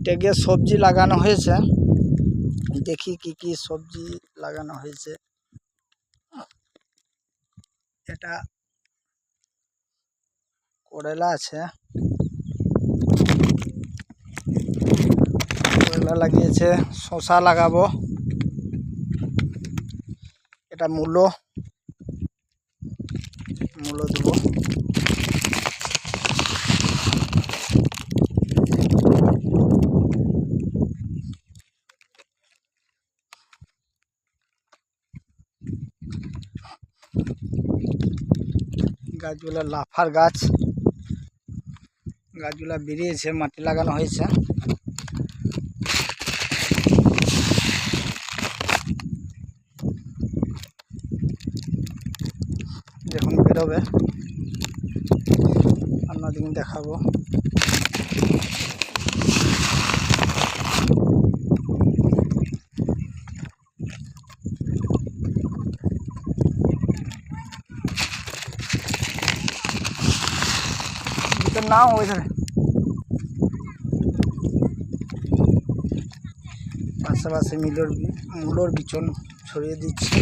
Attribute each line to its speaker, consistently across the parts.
Speaker 1: ট্যাগে সবজি লাগানো হয়েছে। দেখি কি কি সবজি লাগানো হয়েছে। এটা করলা আছে, করলা লাগিয়েছে। শসা লাগাবো। এটা মূলো, মূলো দেবো। গাছগুলো লাফার গাছ, গাছগুলা বেরিয়েছে, মাটি লাগানো হয়েছে। যখন বেরোবে অন্যদিন দেখাবো। নাও ওই ধরে পাশাপাশি মূলোর বিচন ছড়িয়ে দিচ্ছি।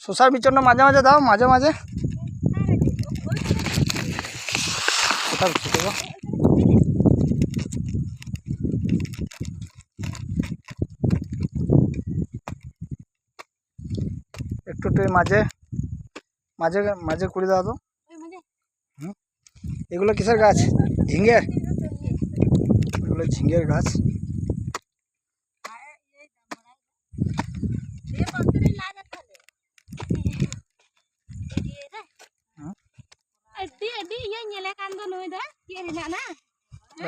Speaker 1: শসার বিচনটা মাঝে মাঝে দাও, মাঝে মাঝে। কোথাও বিচি দেবো? একটু একটু মাঝে মাঝে মাঝে করে দাও তো। এগুলো কিসের গাছ? ঝিঙ্গের? এগুলো ঝিঙ্গের গাছ।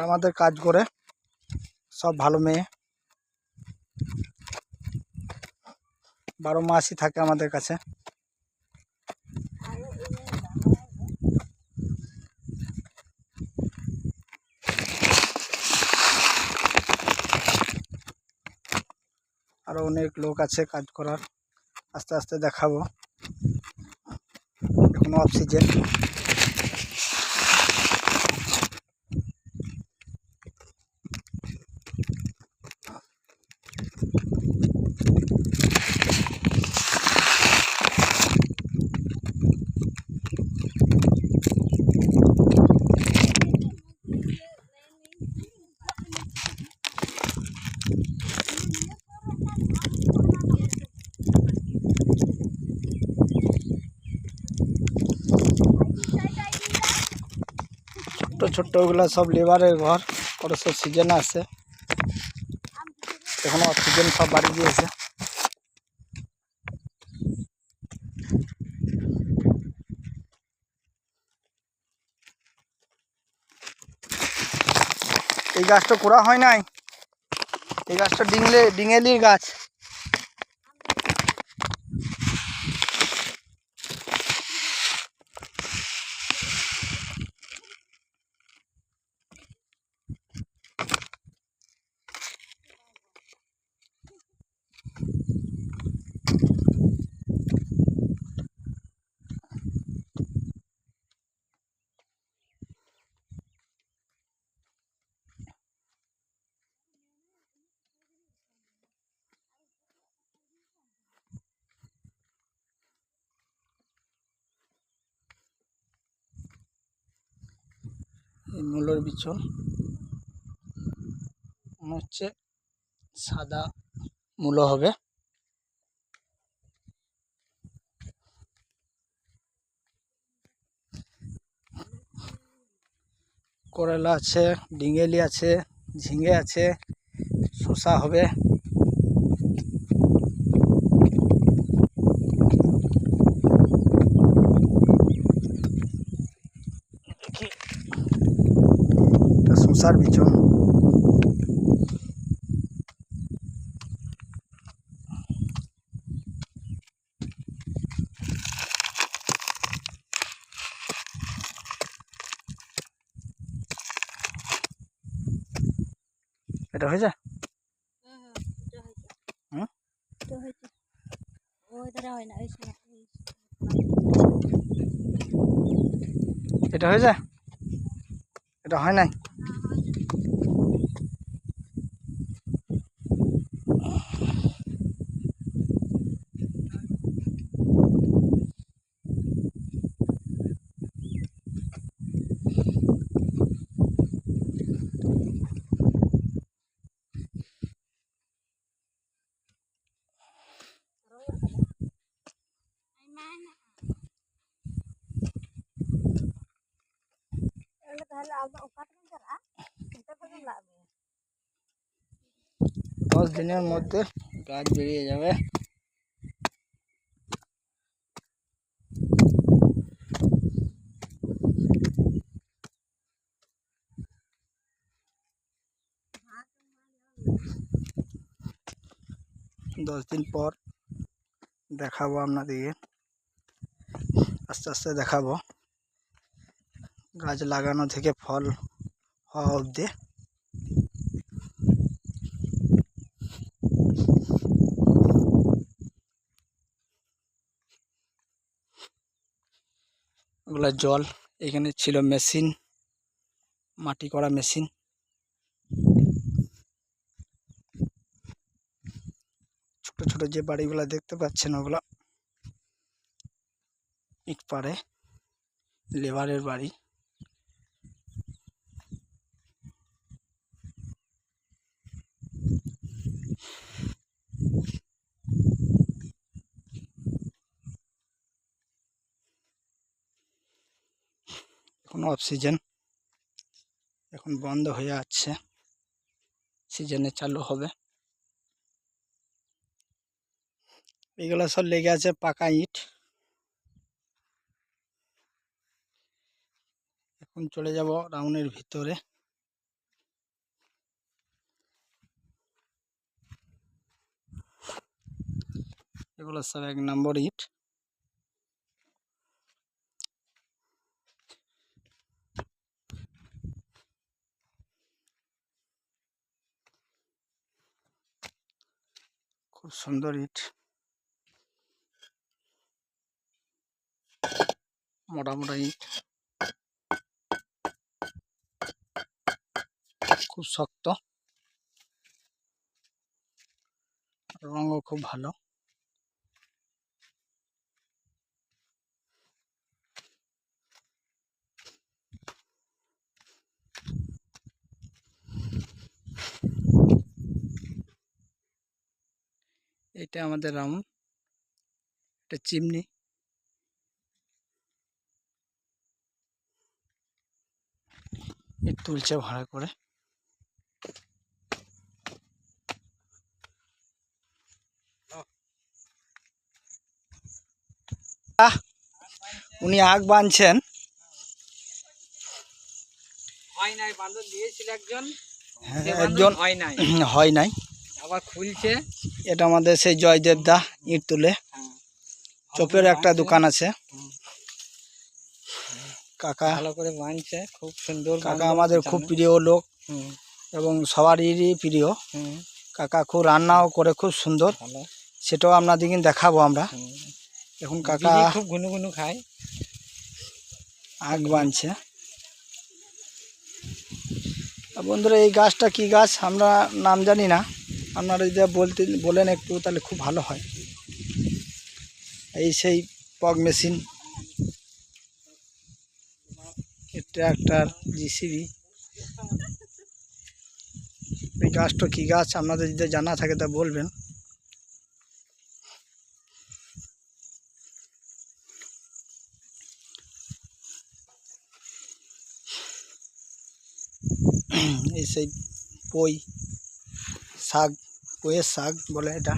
Speaker 1: আমাদের কাজ করে সব ভালো মেয়ে, 12 মাসই থাকে আমাদের কাছে। আরো অনেক লোক আছে কাজ করার, আস্তে আস্তে দেখাবো। এখন অফ সিজন। ছোট্ট ছোট্ট ওগুলো সব লেবারের ঘর, ওরা সব সিজন আছে, এখন অক্সিজেন সব বাড়ি দিয়েছে। এই গাছটা করা হয় নাই, এই গাছটা ডিঙেলির গাছ। এই মূলোর বিচন মনে হচ্ছে সাদা মূলো হবে। করলা আছে, ডিঙেলি আছে, ঝিঙে আছে, শসা হবে। শসার বিচন। এটা হয়ে যায়। এটা হয়ে যায়, এটা হয় নাই। দশ দিনের মধ্যে গাছ বেরিয়ে যাবে। দশ দিন পর দেখাবো আপনাদেরকে, আস্তে আস্তে দেখাবো গাছ লাগানো থেকে ফল হওয়া অবধি। ওগুলা জল, এখানে ছিল মেশিন, মাটি করা মেশিন। ছোট ছোট যে বাড়িগুলা দেখতে পাচ্ছেন ওগুলা ইট পাড়ে লেবারের বাড়ি। এখন অফ সিজন, এখন বন্ধ হয়ে আছে, সিজনে চালু হবে। এগুলো সব লেগে আছে পাকা ইট। এখন চলে যাব রাউন্ডের ভিতরে। এগুলো সব 1 নম্বর ইট। খুব সুন্দর ইট, মোটা মোটা ইট, খুব শক্ত, রঙও খুব ভালো। এটা আমাদের রাউন্ড, এটা চিমনি। ইট তুলছে ভাড়া করে। উনি আগ বাঁধছেন। একজন হয় নাই, আবার খুলছে। এটা আমাদের সেই জয়দেব দা ইট তুলে, চোপের একটা দোকান আছে। কাকা ভালো করে বাঁধছে, খুব সুন্দর। কাকা আমাদের খুব প্রিয় লোক এবং সবারই প্রিয়। কাকা খুব রান্নাও করে খুব সুন্দর, সেটাও আপনাদেরকে দেখাবো আমরা। এখন কাকা খুব গুনগুনু খায়, আগ বাঁধছে। বন্ধুরা এই গাছটা কি গাছ আমরা নাম জানি না, আপনারা যদি বলেন একটু তাহলে খুব ভালো হয়। এই সেই পগ মেশিন, ট্রাক্টর, জিসিবি। এই গাছটা কি গাছ আপনাদের যদি জানা থাকে তা বলবেন। এই সেই পই শাক, পইয়ের শাক বলে এটা।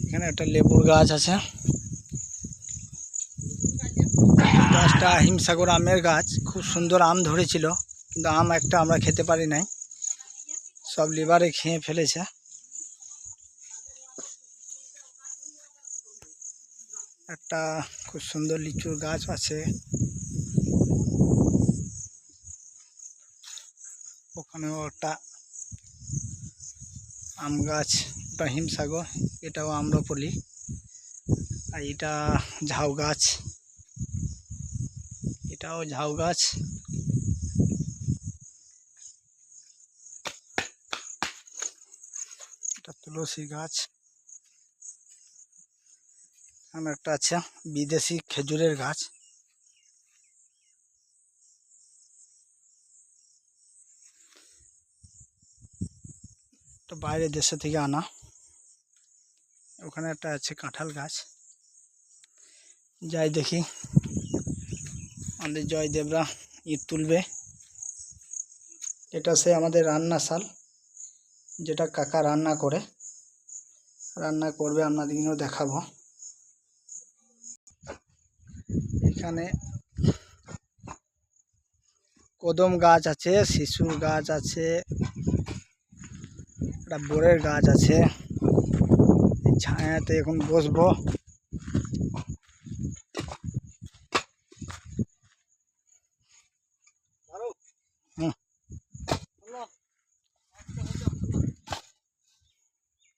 Speaker 1: এখানে একটা লেবুর গাছ আছে, গাছটা হিমসাগর আমের গাছ। খুব সুন্দর আম ধরেছিল, কিন্তু আম একটা আমরা খেতে পারি নাই, সব লিভারে খেয়ে ফেলেছে। একটা খুব সুন্দর লিচুর গাছ আছে, ওখানেও একটা আম গাছ, ওটা হিমসাগর, এটাও আম্রপলি। আর এটা ঝাউ গাছ, এটাও ঝাউ গাছ। এটা তুলসী গাছ। এখানে একটা আছে বিদেশি খেজুরের গাছ। এটা বাইরের দেশে থেকে আনা। ওখানে একটা আছে কাঁঠাল গাছ। যাই দেখি, আমাদের জয়দেবরা ইট তুলবে। এটা সে আমাদের রান্নাশাল, যেটা কাকা রান্না করবে, আপনাদেরকেও দেখাবো। এখানে কদম গাছ আছে, শিশুর গাছ আছে, একটা বরের গাছ আছে। এই ছায়াতে এখন বসবো।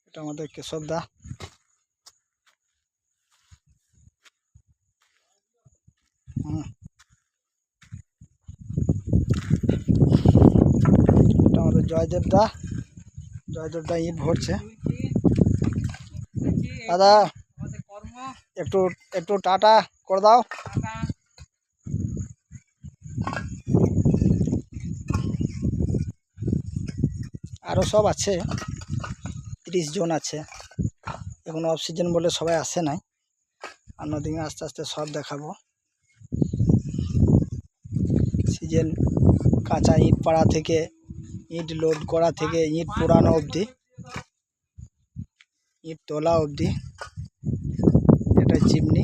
Speaker 1: এটা আমাদের কেশবদা। এটা আমাদের জয়দেবদা ইট ভরছে। দাদা একটু টাটা করে দাও। আরও সব আছে, 30 জন আছে। এখন অফ সিজন বলে সবাই আসে নাই, অন্যদিকে আস্তে আস্তে সব দেখাবো। সিজন কাঁচা ইট পাড়া থেকে, ইট লোড করা থেকে, ইট পোড়ানো অবধি, ইট তোলা অবধি। এটা চিমনি।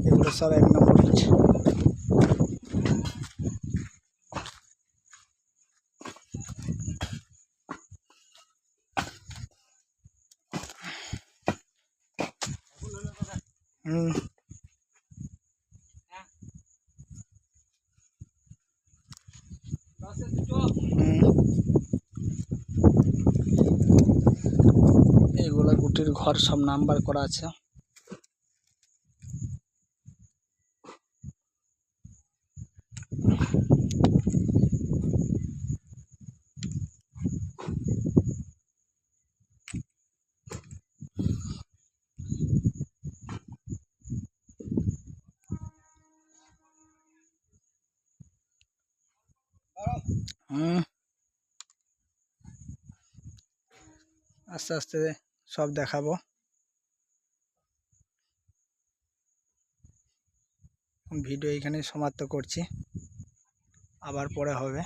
Speaker 1: এগুলো সব 1 নম্বর ইট। এইগুলো গুটির ঘর, সব নাম্বার করা আছে। আস্তে আস্তে সব দেখাবো। ভিডিও এখানেই সমাপ্ত করছি, আবার পরে হবে।